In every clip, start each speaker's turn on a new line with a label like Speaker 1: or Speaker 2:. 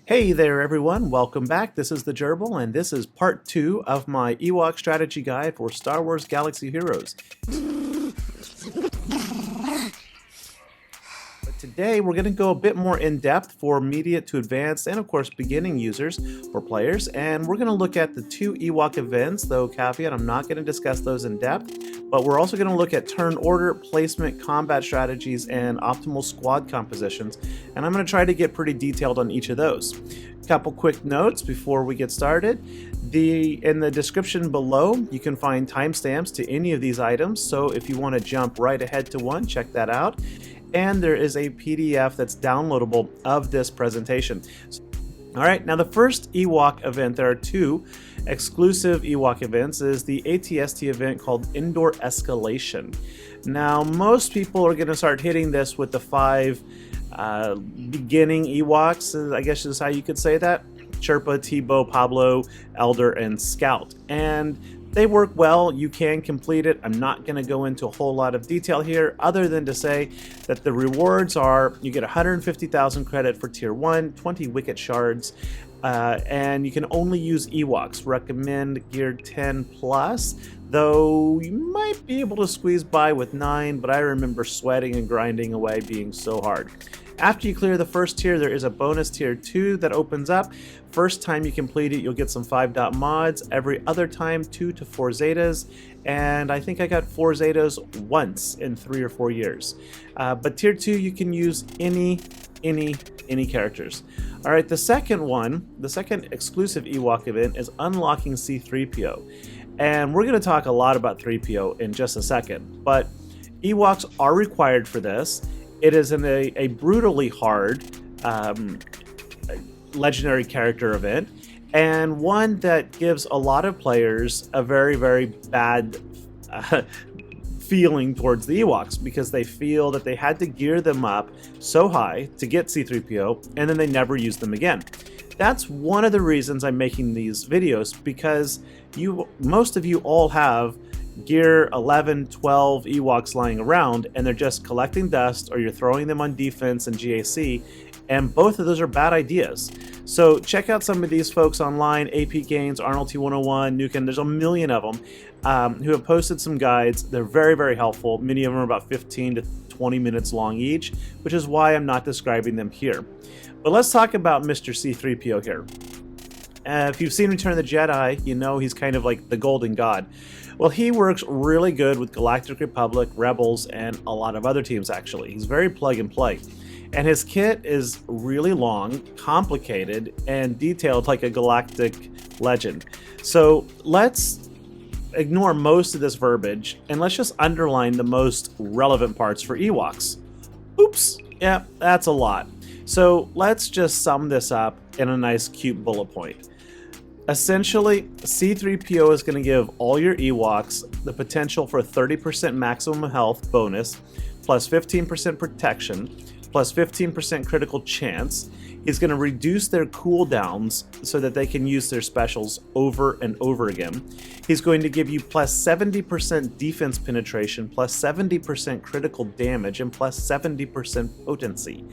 Speaker 1: Hey there everyone, welcome back. This is the Gerbil and this is part 2 of my Ewok strategy guide for Star Wars Galaxy Heroes. But today we're going to go a bit more in depth for immediate to advanced and of course beginning users or players, and we're going to look at the 2 Ewok events, though caveat, I'm not going to discuss those in depth, but we're also going to look at turn order, placement, combat strategies, and optimal squad compositions, and I'm going to try to get pretty detailed on each of those. Couple quick notes before we get started. In the description below, you can find timestamps to any of these items, so if you want to jump right ahead to one, check that out. And there is a PDF that's downloadable of this presentation. All right, now the first Ewok event, there are 2 exclusive Ewok events, is the ATST event called Indoor Escalation. Now, most people are going to start hitting this with the 5 beginning Ewoks, I guess is how you could say that. Chirpa, Teebo, Pablo, Elder, and Scout. And they work well, you can complete it. I'm not going to go into a whole lot of detail here other than to say that the rewards are, you get 150,000 credit for tier 1, 20 Wicket shards, and you can only use Ewoks. Recommend gear 10 plus, though you might be able to squeeze by with 9, but I remember sweating and grinding away being so hard. After you clear the first tier, there is a bonus tier 2 that opens up. First time you complete it, you'll get some 5-dot mods. Every other time, 2 to 4 Zetas. And I think I got 4 Zetas once in 3 or 4 years. But tier 2, you can use any characters. All right, the second exclusive Ewok event is unlocking C-3PO. And we're going to talk a lot about 3PO in just a second. But Ewoks are required for this. It is a brutally hard legendary character event, and one that gives a lot of players a very, very bad feeling towards the Ewoks, because they feel that they had to gear them up so high to get C-3PO, and then they never use them again. That's one of the reasons I'm making these videos, because most of you all have gear 11, 12 Ewoks lying around, and they're just collecting dust, or you're throwing them on defense and GAC, and both of those are bad ideas. So check out some of these folks online, AP Gains, Arnold T101, Nukin, there's a million of them who have posted some guides. They're very, very helpful. Many of them are about 15 to 20 minutes long each, which is why I'm not describing them here. But let's talk about Mr. C-3PO here. If you've seen Return of the Jedi, you know he's kind of like the golden god. Well, he works really good with Galactic Republic, Rebels, and a lot of other teams, actually. He's very plug and play. And his kit is really long, complicated, and detailed like a galactic legend. So let's ignore most of this verbiage, and let's just underline the most relevant parts for Ewoks. Oops, yeah, that's a lot. So let's just sum this up in a nice, cute bullet point. Essentially, C-3PO is going to give all your Ewoks the potential for a 30% maximum health bonus, plus 15% protection, plus 15% critical chance. He's going to reduce their cooldowns so that they can use their specials over and over again. He's going to give you plus 70% defense penetration, plus 70% critical damage, and plus 70% potency.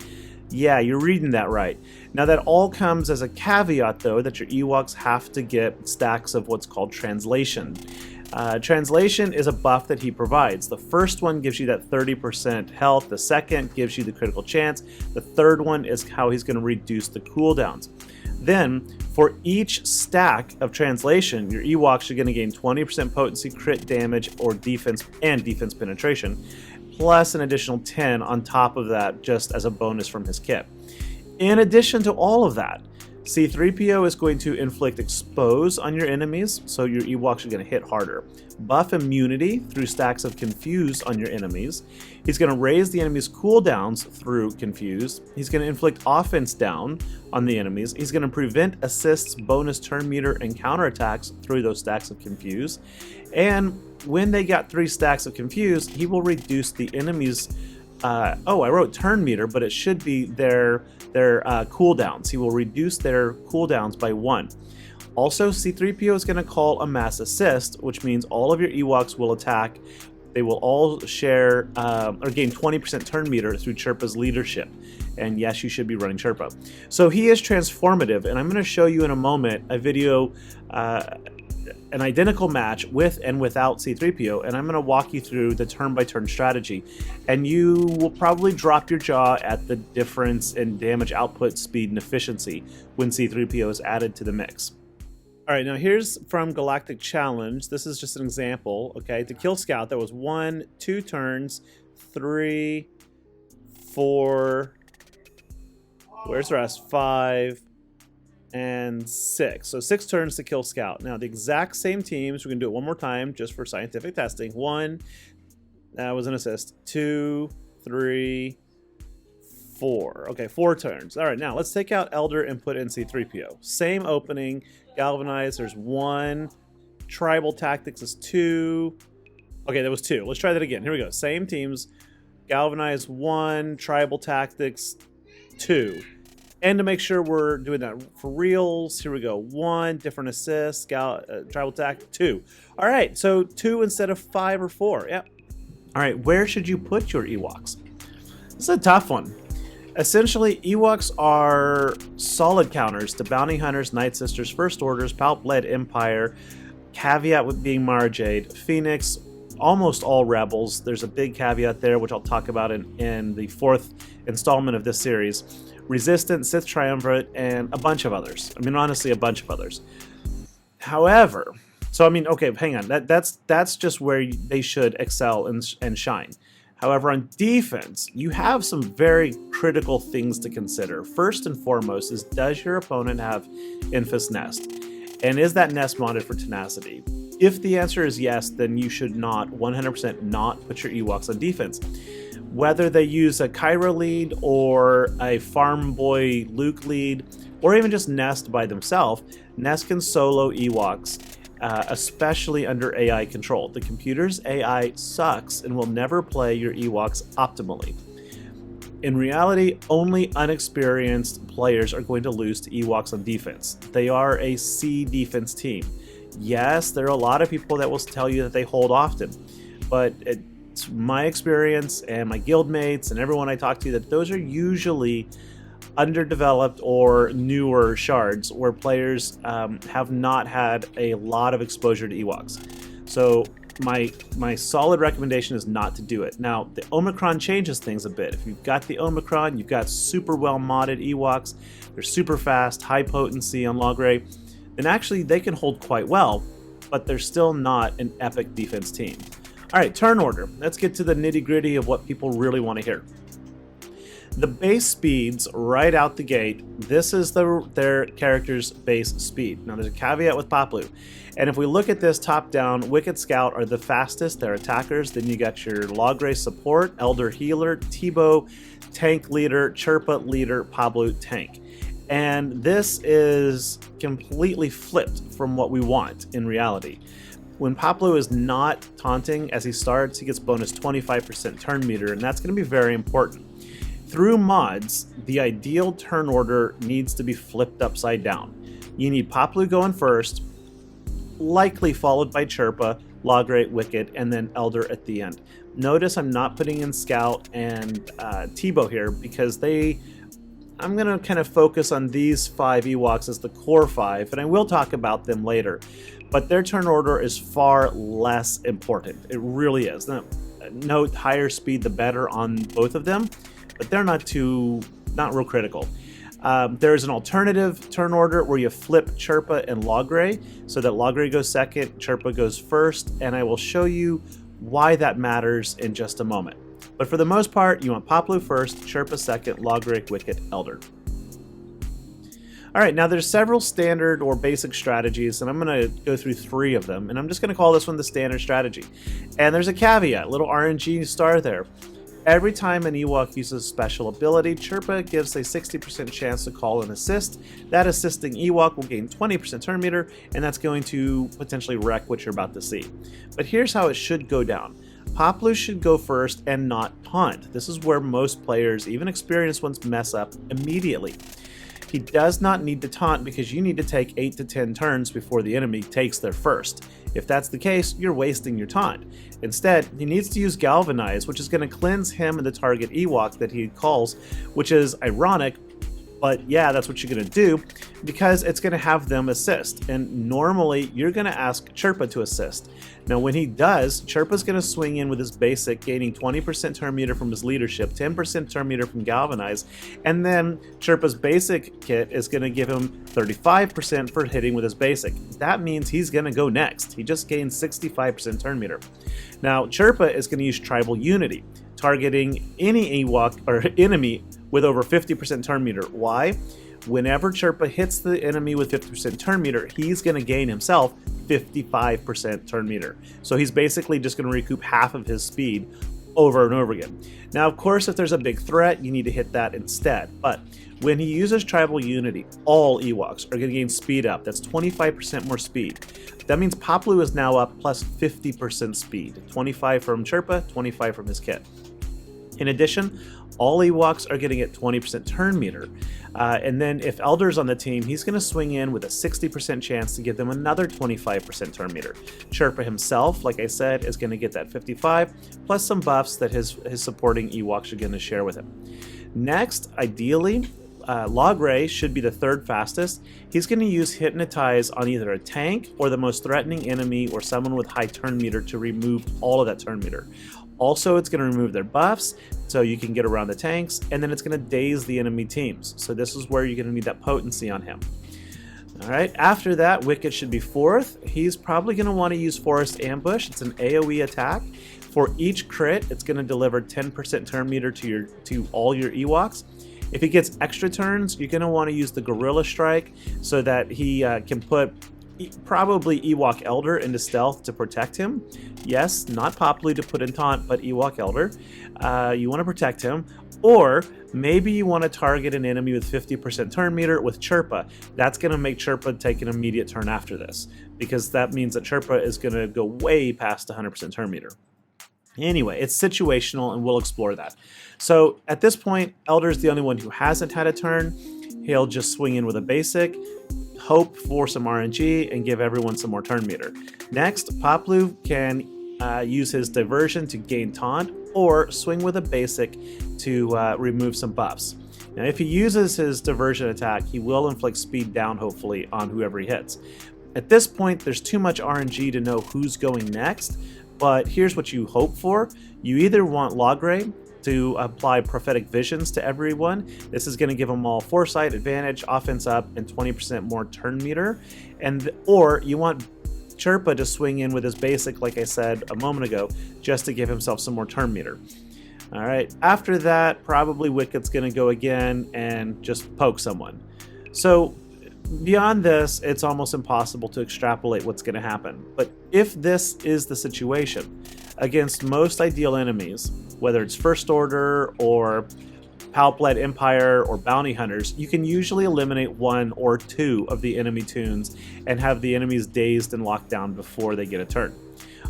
Speaker 1: Yeah, you're reading that right. Now that all comes as a caveat, though, that your Ewoks have to get stacks of what's called translation. Translation is a buff that he provides. The first one gives you that 30% health, the second gives you the critical chance, the third one is how he's going to reduce the cooldowns. Then, for each stack of translation, your Ewoks are going to gain 20% potency, crit damage, or defense penetration, plus an additional 10 on top of that just as a bonus from his kit. In addition to all of that, C-3PO is going to inflict expose on your enemies, so your Ewoks are going to hit harder. Buff immunity through stacks of confuse on your enemies. He's going to raise the enemy's cooldowns through confuse. He's going to inflict offense down on the enemies. He's going to prevent assists, bonus turn meter, and counterattacks through those stacks of confuse. And when they got 3 stacks of confuse, he will reduce the enemy's I wrote turn meter, but it should be their cooldowns. He will reduce their cooldowns by 1. Also, C-3PO is going to call a mass assist, which means all of your Ewoks will attack They will all share or gain 20% turn meter through Chirpa's leadership. And yes, you should be running Chirpa. So he is transformative, and I'm going to show you in a moment a video, an identical match with and without C3PO, and I'm going to walk you through the turn-by-turn strategy. And you will probably drop your jaw at the difference in damage output, speed, and efficiency when C3PO is added to the mix. All right, now here's from Galactic Challenge. This is just an example, okay? To kill Scout, that was 1, 2 turns, 3, 4, where's the rest? 5, and 6. So 6 turns to kill Scout. Now the exact same teams, we're gonna do it one more time just for scientific testing. 1, that was an assist. 2, 3, 4. Okay, 4 turns. All right, now let's take out Elder and put in C3PO. Same opening, Galvanize, there's 1. Tribal Tactics is 2. Okay, that was 2. Let's try that again. Here we go. Same teams. Galvanize 1, Tribal Tactics 2. And to make sure we're doing that for reals, here we go. 1, different assists, Tribal Tact 2. All right, so 2 instead of 5 or 4. Yep. All right, where should you put your Ewoks? This is a tough one. Essentially, Ewoks are solid counters to Bounty Hunters, Night Sisters, First Orders, Palp-led Empire, caveat with being Mara Jade, Phoenix, almost all Rebels. There's a big caveat there, which I'll talk about in the 4th installment of this series. Resistance, Sith Triumvirate, and a bunch of others. I mean, honestly, a bunch of others. However, so I mean, okay, hang on. That's just where they should excel and shine. However, on defense, you have some very critical things to consider. First and foremost is, does your opponent have Infus Nest? And is that nest modded for tenacity? If the answer is yes, then you should not 100% not put your Ewoks on defense. Whether they use a Kyra lead or a Farm Boy Luke lead, or even just Nest by themselves, Nest can solo Ewoks, especially under AI control. The computer's AI sucks and will never play your Ewoks optimally. In reality, only unexperienced players are going to lose to Ewoks on defense. They are a C defense team. Yes, there are a lot of people that will tell you that they hold often, but it's my experience and my guildmates and everyone I talk to that those are usually underdeveloped or newer shards where players have not had a lot of exposure to Ewoks. So my solid recommendation is not to do it. Now, the Omicron changes things a bit. If you've got the Omicron, you've got super well modded Ewoks, they're super fast, high potency on Logray, then actually they can hold quite well, but they're still not an epic defense team. All right, turn order. Let's get to the nitty-gritty of what people really want to hear. The base speeds right out the gate, this is their character's base speed. Now there's a caveat with Poplu. And if we look at this top down, Wicket Scout are the fastest, they're attackers. Then you got your Logray support, Elder healer, Teebo tank leader, Chirpa leader, Pablo tank. And this is completely flipped from what we want in reality. When Pablo is not taunting as he starts, he gets bonus 25% turn meter, and that's going to be very important. Through mods, the ideal turn order needs to be flipped upside down. You need Pablo going first, likely followed by Chirpa, Logray, Wicket, and then Elder at the end. Notice I'm not putting in Scout and Teebo here because I'm going to kind of focus on these 5 Ewoks as the core 5, and I will talk about them later. But their turn order is far less important. It really is. Now, note higher speed the better on both of them, but they're not real critical. There's an alternative turn order where you flip Chirpa and Logray, so that Logray goes second, Chirpa goes first, and I will show you why that matters in just a moment. But for the most part, you want Poplu first, Chirpa second, Logray, Wicket, Elder. All right, now there's several standard or basic strategies, and I'm going to go through 3 of them, and I'm just going to call this one the standard strategy. And there's a caveat, little RNG star there. Every time an Ewok uses a special ability, Chirpa gives a 60% chance to call an assist. That assisting Ewok will gain 20% turn meter, and that's going to potentially wreck what you're about to see. But here's how it should go down. Poplu should go first and not taunt. This is where most players, even experienced ones, mess up immediately. He does not need to taunt because you need to take 8 to 10 turns before the enemy takes their first. If that's the case, you're wasting your taunt. Instead, he needs to use Galvanize, which is going to cleanse him and the target Ewok that he calls, which is ironic, but yeah, that's what you're going to do because it's going to have them assist. And normally, you're going to ask Chirpa to assist. Now, when he does, Chirpa's going to swing in with his basic, gaining 20% turn meter from his leadership, 10% turn meter from Galvanize, and then Chirpa's basic kit is going to give him 35% for hitting with his basic. That means he's going to go next. He just gained 65% turn meter. Now, Chirpa is going to use Tribal Unity, targeting any Ewok or enemy with over 50% turn meter. Why? Whenever Chirpa hits the enemy with 50% turn meter, he's going to gain himself 55% turn meter. So he's basically just going to recoup half of his speed over and over again. Now, of course, if there's a big threat, you need to hit that instead. But when he uses Tribal Unity, all Ewoks are going to gain speed up. That's 25% more speed. That means Paploo is now up plus 50% speed. 25 from Chirpa, 25 from his kit. In addition, all Ewoks are getting at 20% turn meter. And then if Elder's on the team, he's going to swing in with a 60% chance to give them another 25% turn meter. Chirpa himself, like I said, is going to get that 55, plus some buffs that his supporting Ewoks are going to share with him. Next, ideally, Logray should be the third fastest. He's going to use Hypnotize on either a tank or the most threatening enemy or someone with high turn meter to remove all of that turn meter. Also, it's going to remove their buffs, so you can get around the tanks, and then it's going to daze the enemy teams. So this is where you're going to need that potency on him. Alright, after that, Wicket should be fourth. He's probably going to want to use Forest Ambush. It's an AoE attack. For each crit, it's going to deliver 10% turn meter to all your Ewoks. If he gets extra turns, you're going to want to use the Gorilla Strike so that he can put probably Ewok Elder into stealth to protect him. Yes, not Paploo to put in taunt, but Ewok Elder. You want to protect him. Or maybe you want to target an enemy with 50% turn meter with Chirpa. That's going to make Chirpa take an immediate turn after this, because that means that Chirpa is going to go way past 100% turn meter. Anyway, it's situational, and we'll explore that. So at this point, Elder's the only one who hasn't had a turn. He'll just swing in with a basic, hope for some RNG, and give everyone some more turn meter. Next, Paploo can use his diversion to gain taunt, or swing with a basic to remove some buffs. Now, if he uses his diversion attack, he will inflict speed down, hopefully, on whoever he hits. At this point, there's too much RNG to know who's going next, but here's what you hope for. You either want Logray to apply prophetic visions to everyone. This is going to give them all foresight, advantage, offense up, and 20% more turn meter. Or you want Chirpa to swing in with his basic, like I said a moment ago, just to give himself some more turn meter. All right, after that, probably Wicket's going to go again and just poke someone. So beyond this, it's almost impossible to extrapolate what's going to happen. But if this is the situation, against most ideal enemies, whether it's First Order or Palp-led Empire or Bounty Hunters, you can usually eliminate one or two of the enemy tunes and have the enemies dazed and locked down before they get a turn.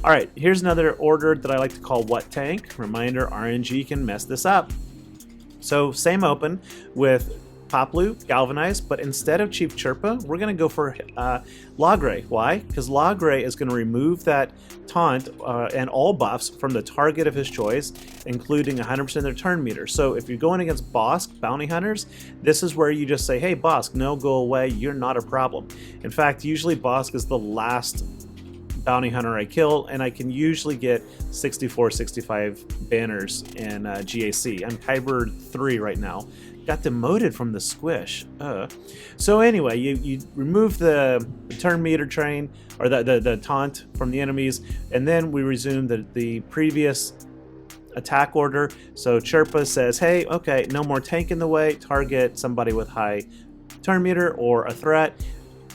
Speaker 1: Alright, here's another order that I like to call What Tank. Reminder, RNG can mess this up. So same open with Paploo, Galvanize, but instead of Chief Chirpa, we're going to go for Logray. Why? Because Logray is going to remove that taunt and all buffs from the target of his choice, including 100% of their turn meter. So if you're going against Bosk, Bounty Hunters, this is where you just say, hey Bosk, no, go away, you're not a problem. In fact, usually Bosk is the last Bounty Hunter I kill, and I can usually get 64, 65 banners in GAC. I'm Kyber 3 right now. Got demoted from the squish. So anyway, you remove the turn meter train, or the taunt from the enemies, and then we resume the previous attack order. So Chirpa says, hey, okay, no more tank in the way, target somebody with high turn meter or a threat.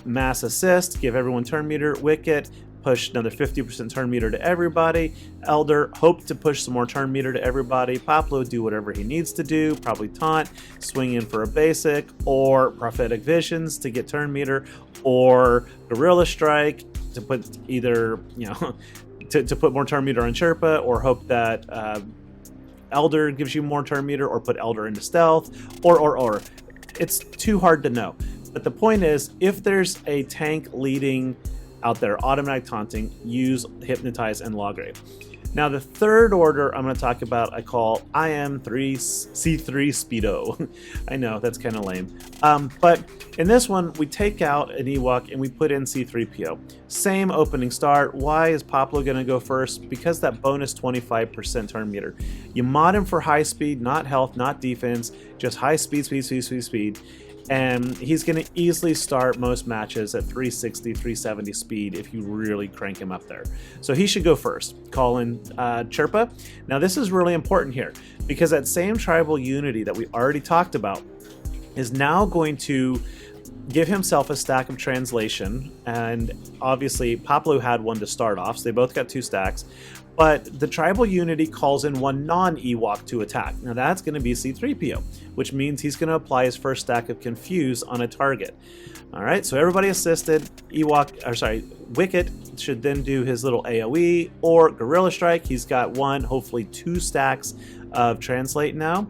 Speaker 1: Mass assist, give everyone turn meter. Wicket, push another 50% turn meter to everybody. Elder, hope to push some more turn meter to everybody. Paploo, do whatever he needs to do, probably taunt, swing in for a basic, or prophetic visions to get turn meter, or Gorilla Strike to put either, to put more turn meter on Chirpa, or hope that Elder gives you more turn meter, or put Elder into stealth, or. It's too hard to know. But the point is, if there's a tank leading out there, automatic taunting, use Hypnotize and Logray. Now the third order I'm going to talk about, I call C3 Speedo. I know, that's kind of lame. But in this one, we take out an Ewok and we put in C3PO. Same opening start. Why is Pablo going to go first? Because that bonus 25% turn meter. You mod him for high speed, not health, not defense, just high speed, speed. And he's going to easily start most matches at 360, 370 speed if you really crank him up there. So he should go first. Call in Chirpa. Now this is really important here because that same tribal unity that we already talked about is now going to give himself a stack of translation, and obviously Pablo had one to start off, so they both got 2 stacks. But the tribal unity calls in one non-Ewok to attack. Now that's going to be C3PO, which means he's going to apply his first stack of Confuse on a target. All right, so everybody assisted. Wicket should then do his little AoE or Gorilla Strike. He's got 1, hopefully 2 stacks of Translate now.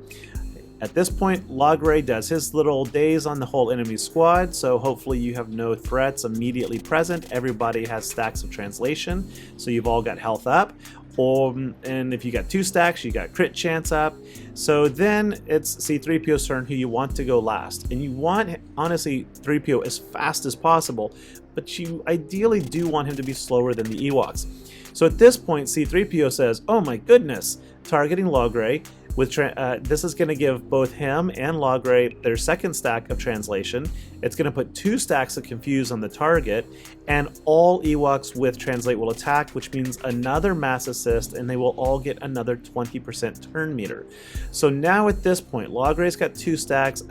Speaker 1: At this point, Logray does his little daze on the whole enemy squad, so hopefully you have no threats immediately present. Everybody has stacks of translation, so you've all got health up. And if you got 2 stacks, you got crit chance up. So then it's C3PO's turn, who you want to go last. And you want, honestly, 3PO as fast as possible, but you ideally do want him to be slower than the Ewoks. So at this point, C3PO says, oh my goodness, targeting Logray. This is going to give both him and Logray their second stack of translation. It's going to put 2 stacks of Confuse on the target, and all Ewoks with Translate will attack, which means another mass assist, and they will all get another 20% turn meter. So now at this point, Logray's got 2 stacks.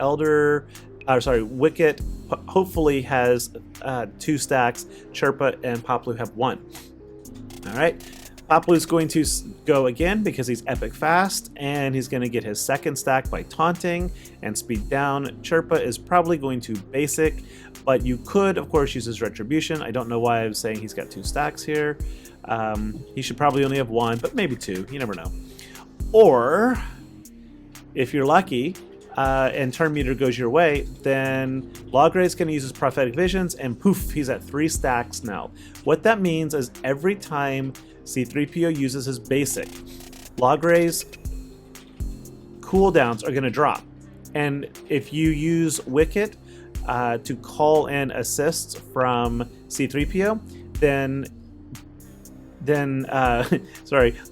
Speaker 1: Wicket hopefully has 2 stacks. Chirpa and Pablo have 1. All right. Pablo's going to go again because he's epic fast, and he's going to get his second stack by taunting and speed down. Chirpa is probably going to basic, but you could, of course, use his retribution. I don't know why I'm saying he's got 2 stacks here. He should probably only have 1, but maybe 2. You never know. Or, if you're lucky, and turn meter goes your way, then Logray's going to use his prophetic visions, and poof, he's at 3 stacks now. What that means is every time C3PO uses his basic, Logray's cooldowns are going to drop. And if you use Wicket to call in assists from C3PO, then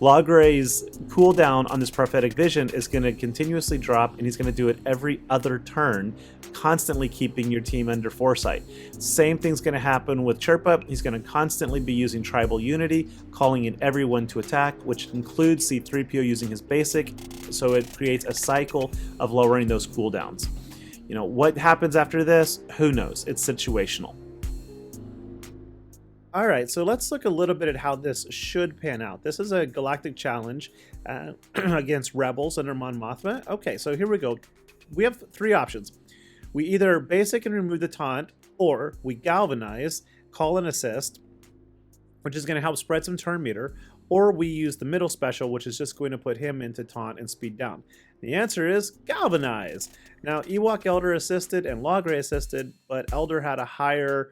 Speaker 1: Logray's cooldown on this prophetic vision is going to continuously drop, and he's going to do it every other turn, constantly keeping your team under foresight. Same thing's going to happen with Chirpa. He's going to constantly be using tribal unity, calling in everyone to attack, which includes C3PO using his basic, so it creates a cycle of lowering those cooldowns. You know, what happens after this? Who knows? It's situational. All right, so let's look a little bit at how this should pan out. This is a galactic challenge against rebels under Mon Mothma. Okay, so here we go. We have 3 options. We either basic and remove the taunt, or we galvanize, call an assist, which is going to help spread some turn meter, or we use the middle special, which is just going to put him into taunt and speed down. The answer is galvanize. Now, Ewok Elder assisted and Logray assisted, but Elder had a higher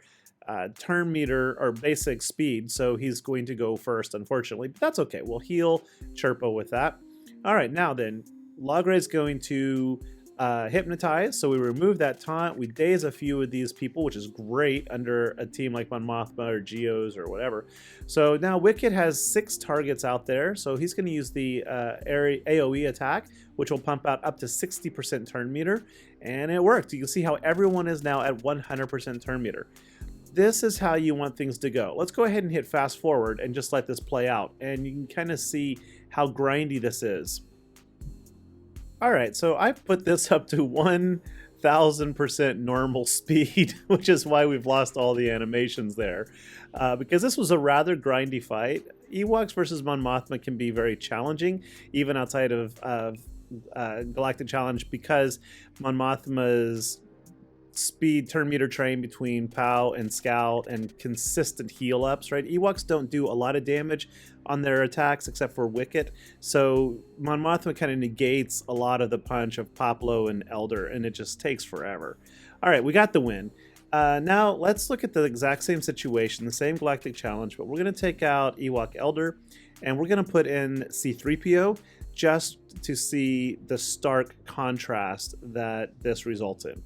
Speaker 1: turn meter or basic speed, so he's going to go first, unfortunately, but that's okay. We'll heal Chirpa with that. All right, now then, Logray's going to hypnotize, so we remove that taunt. We daze a few of these people, which is great under a team like Mon Mothma or Geos or whatever. So now Wicket has 6 targets out there, so he's going to use the AoE attack, which will pump out up to 60% turn meter, and it worked. You can see how everyone is now at 100% turn meter. This is how you want things to go. Let's go ahead and hit fast forward and just let this play out, and you can kind of see how grindy this is. All right, so I've put this up to 1000% normal speed, which is why we've lost all the animations there, because this was a rather grindy fight. Ewoks versus Mon Mothma can be very challenging, even outside of Galactic Challenge, because Mon Mothma's speed turn meter train between POW and Scout and consistent heal ups, right? Ewoks don't do a lot of damage on their attacks except for Wicket, so Mon Mothma kind of negates a lot of the punch of Poplo and Elder, and it just takes forever. All right, we got the win. Now let's look at the exact same situation, the same galactic challenge, but we're going to take out Ewok Elder and we're going to put in C-3PO just to see the stark contrast that this results in.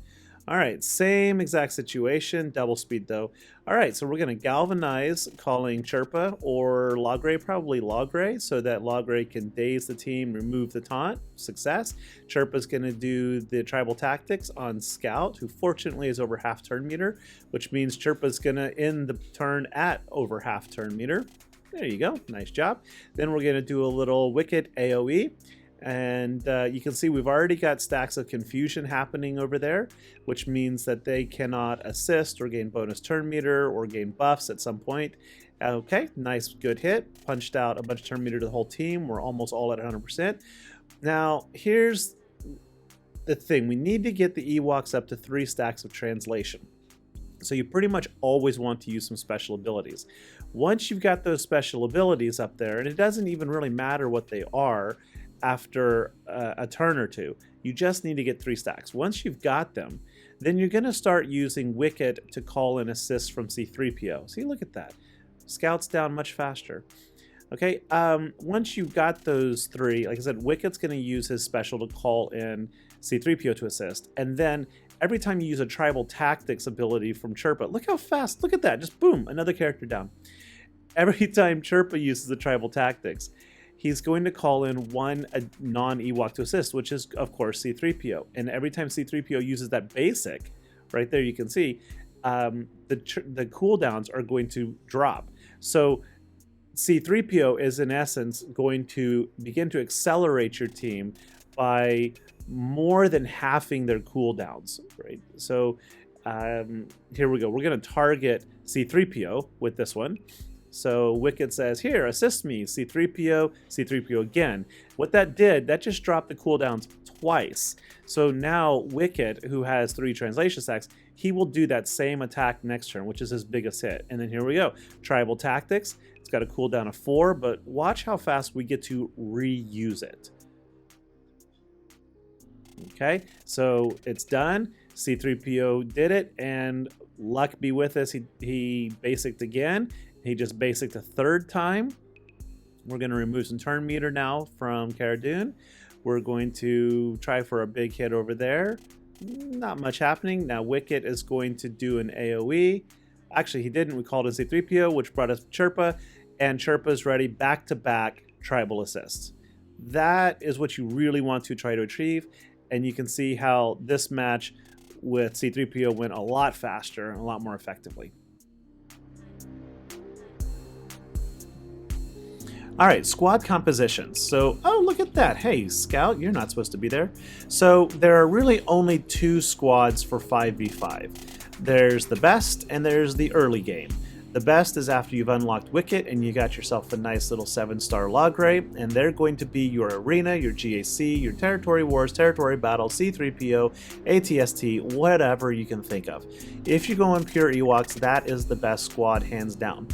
Speaker 1: All right, same exact situation, double speed though. All right, so we're going to galvanize, calling Chirpa or Logray, probably Logray, so that Logray can daze the team, remove the taunt. Success. Chirpa's going to do the tribal tactics on Scout, who fortunately is over half turn meter, which means Chirpa's going to end the turn at over half turn meter. There you go, nice job. Then we're going to do a little Wicket AoE. And you can see we've already got stacks of confusion happening over there, which means that they cannot assist or gain bonus turn meter or gain buffs at some point. Okay, nice, good hit. Punched out a bunch of turn meter to the whole team. We're almost all at 100%. Now, here's the thing. We need to get the Ewoks up to 3 stacks of translation. So you pretty much always want to use some special abilities. Once you've got those special abilities up there, and it doesn't even really matter what they are, after a turn or two, you just need to get 3 stacks. Once you've got them, then you're going to start using Wicket to call in assists from C-3PO. See, look at that. Scout's down much faster. Okay, once you've got those 3, like I said, Wicket's going to use his special to call in C-3PO to assist. And then every time you use a tribal tactics ability from Chirpa, look how fast, look at that, just boom, another character down. Every time Chirpa uses the tribal tactics, he's going to call in one non-Ewok to assist, which is, of course, C-3PO. And every time C-3PO uses that basic, right there you can see, the cooldowns are going to drop. So C-3PO is, in essence, going to begin to accelerate your team by more than halving their cooldowns, right? So here we go. We're going to target C-3PO with this one. So Wicket says, here, assist me, C-3PO, C-3PO again. What that did, that just dropped the cooldowns twice. So now Wicket, who has 3 translation stacks, he will do that same attack next turn, which is his biggest hit. And then here we go. Tribal Tactics, it's got a cooldown of 4, but watch how fast we get to reuse it. Okay, so it's done. C-3PO did it, and luck be with us, he basicked again. He just basicked a 3rd time. We're going to remove some turn meter now from Cara Dune. We're going to try for a big hit over there. Not much happening. Now Wicket is going to do an AoE. Actually, he didn't. We called in C-3PO, which brought us Chirpa, and Chirpa's ready back-to-back tribal assists. That is what you really want to try to achieve, and you can see how this match with C-3PO went a lot faster and a lot more effectively. All right, squad compositions. So, oh, look at that. Hey, Scout, you're not supposed to be there. So there are really only 2 squads for 5v5. There's the best and there's the early game. The best is after you've unlocked Wicket and you got yourself a nice little 7-star Logray, and they're going to be your arena, your GAC, your territory wars, territory battle, C-3PO, ATST, whatever you can think of. If you go on pure Ewoks, that is the best squad, hands down.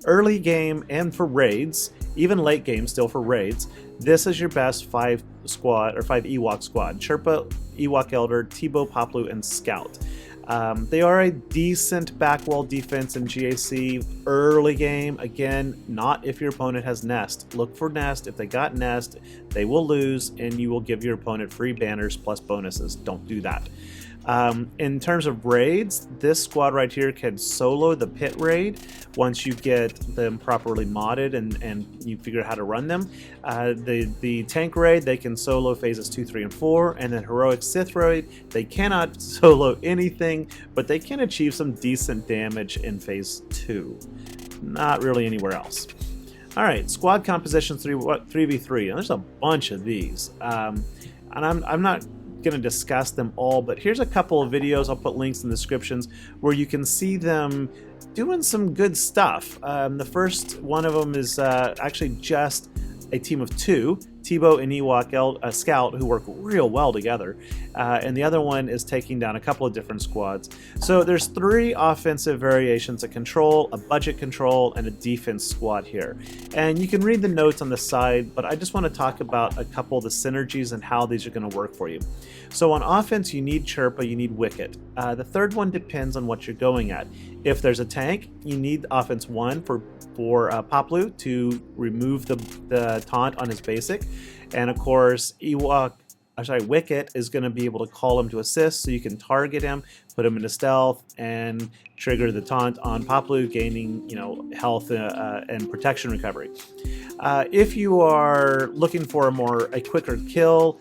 Speaker 1: Early game and for raids, even late game still for raids, this is your best 5 Ewok squad. Chirpa, Ewok Elder, Teebo, Poplo, and Scout. They are a decent backwall defense in GAC early game. Again, not if your opponent has Nest. Look for Nest. If they got Nest, they will lose, and you will give your opponent free banners plus bonuses. Don't do that. In terms of raids, this squad right here can solo the pit raid once you get them properly modded and you figure out how to run them. The tank raid, they can solo phases 2, 3, and 4, and then heroic Sith raid, they cannot solo anything, but they can achieve some decent damage in phase 2. Not really anywhere else. All right, squad composition 3v3. And there's a bunch of these, and I'm not going to discuss them all, but here's a couple of videos, I'll put links in the descriptions, where you can see them doing some good stuff. The first one of them is actually just a team of 2, Teebo and Ewok Scout, who work real well together, and the other one is taking down a couple of different squads. So there's 3 offensive variations: a control, a budget control, and a defense squad here. And you can read the notes on the side, but I just want to talk about a couple of the synergies and how these are going to work for you. So on offense, you need Chirpa, you need Wicket. The third one depends on what you're going at. If there's a tank, you need offense 1 for Poplu to remove the taunt on his basic, and of course Wicket is going to be able to call him to assist, so you can target him, put him into stealth, and trigger the taunt on Poplu, gaining health and protection recovery. If you are looking for a quicker kill,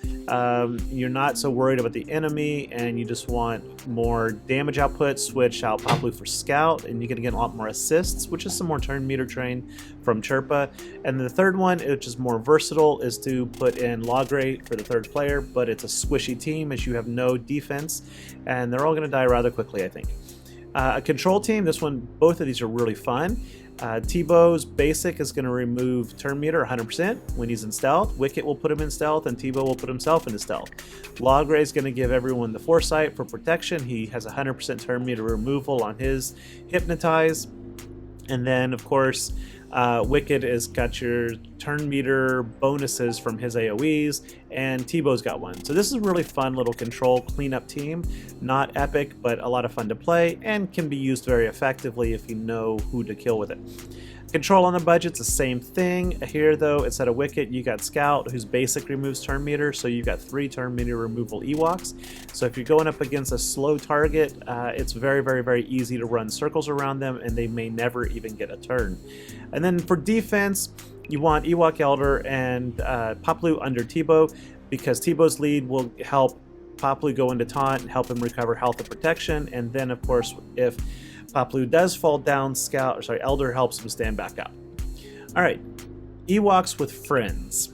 Speaker 1: you're not so worried about the enemy, and you just want more damage output, switch out Poplu for Scout, and you're going to get a lot more assists, which is some more turn meter train from Chirpa. And the third one, which is more versatile, is to put in Logray for the third player, but it's a squishy team as you have no defense, and they're all going to die rather quickly, I think. A control team, both of these are really fun. Teebo's basic is going to remove turn meter 100% when he's in stealth. Wicket will put him in stealth, and Teebo will put himself into stealth. Logray is going to give everyone the foresight for protection. He has 100% turn meter removal on his hypnotize. And then, of course, Wicket has got your turn meter bonuses from his AoEs, and Teebo's got one. So this is a really fun little control cleanup team. Not epic, but a lot of fun to play, and can be used very effectively if you know who to kill with it. Control on the budget's the same thing. Here, though, instead of Wicket, you got Scout, whose basic removes turn meter, so you've got 3 turn meter removal Ewoks. So if you're going up against a slow target, it's very, very, very easy to run circles around them, and they may never even get a turn. And then for defense, you want Ewok Elder and Poplu under Teebo, because Teebo's lead will help Poplu go into taunt and help him recover health and protection. And then, of course, if Poplu does fall down, Elder helps him stand back up. All right, Ewoks with friends.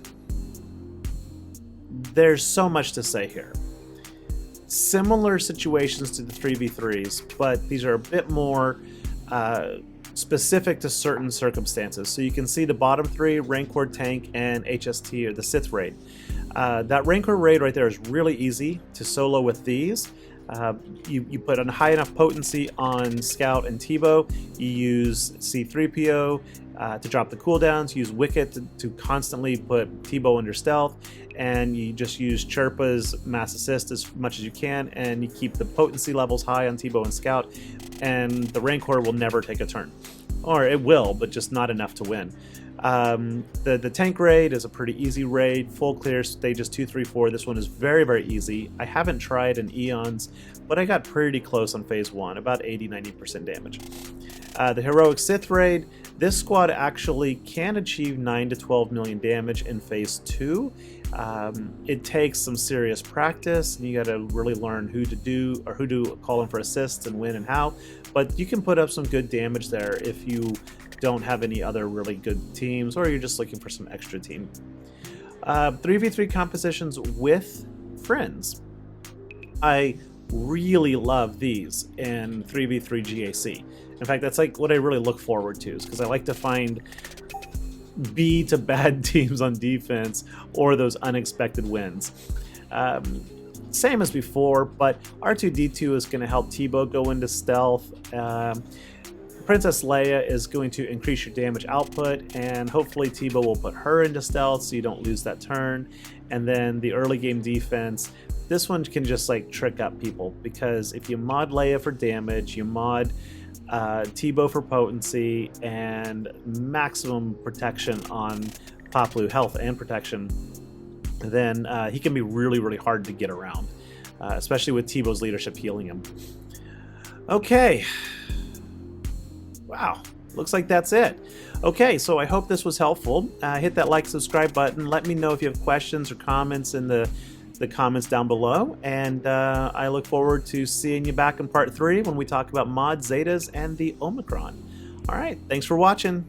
Speaker 1: There's so much to say here. Similar situations to the 3v3s, but these are a bit more specific to certain circumstances. So you can see the bottom 3, Rancor, Tank, and HST, or the Sith Raid. That Rancor raid right there is really easy to solo with these. You put a high enough potency on Scout and Teebo. You use C-3PO to drop the cooldowns. Use Wicket to constantly put Teebo under stealth. And you just use Chirpa's mass assist as much as you can, and you keep the potency levels high on Teebo and Scout, and the Rancor will never take a turn. Or it will, but just not enough to win. The tank raid is a pretty easy raid, full clear stages 2, 3, 4. This one is very, very easy. I haven't tried in Eons, but I got pretty close on phase 1, about 80-90% damage. The heroic Sith raid, this squad actually can achieve 9 to 12 million damage in phase 2. It takes some serious practice, and you got to really learn who to call in for assists and when and how. But you can put up some good damage there if you don't have any other really good teams, or you're just looking for some extra team. 3v3 compositions with friends. I really love these in 3v3 GAC. In fact, that's like what I really look forward to, is because I like to find B to bad teams on defense, or those unexpected wins. Same as before, but R2-D2 is going to help Teebo go into stealth. Princess Leia is going to increase your damage output, and hopefully Teebo will put her into stealth so you don't lose that turn. And then the early game defense, this one can just like trick up people, because if you mod Leia for damage, you mod Teebo for potency, and maximum protection on Poplu, health and protection, then he can be really, really hard to get around, especially with Teebo's leadership healing him. Okay. Wow. Looks like that's it. Okay, so I hope this was helpful. Hit that like, subscribe button. Let me know if you have questions or comments in the comments down below, and I look forward to seeing you back in part 3 when we talk about mod Zetas and the Omicron. All right, thanks for watching.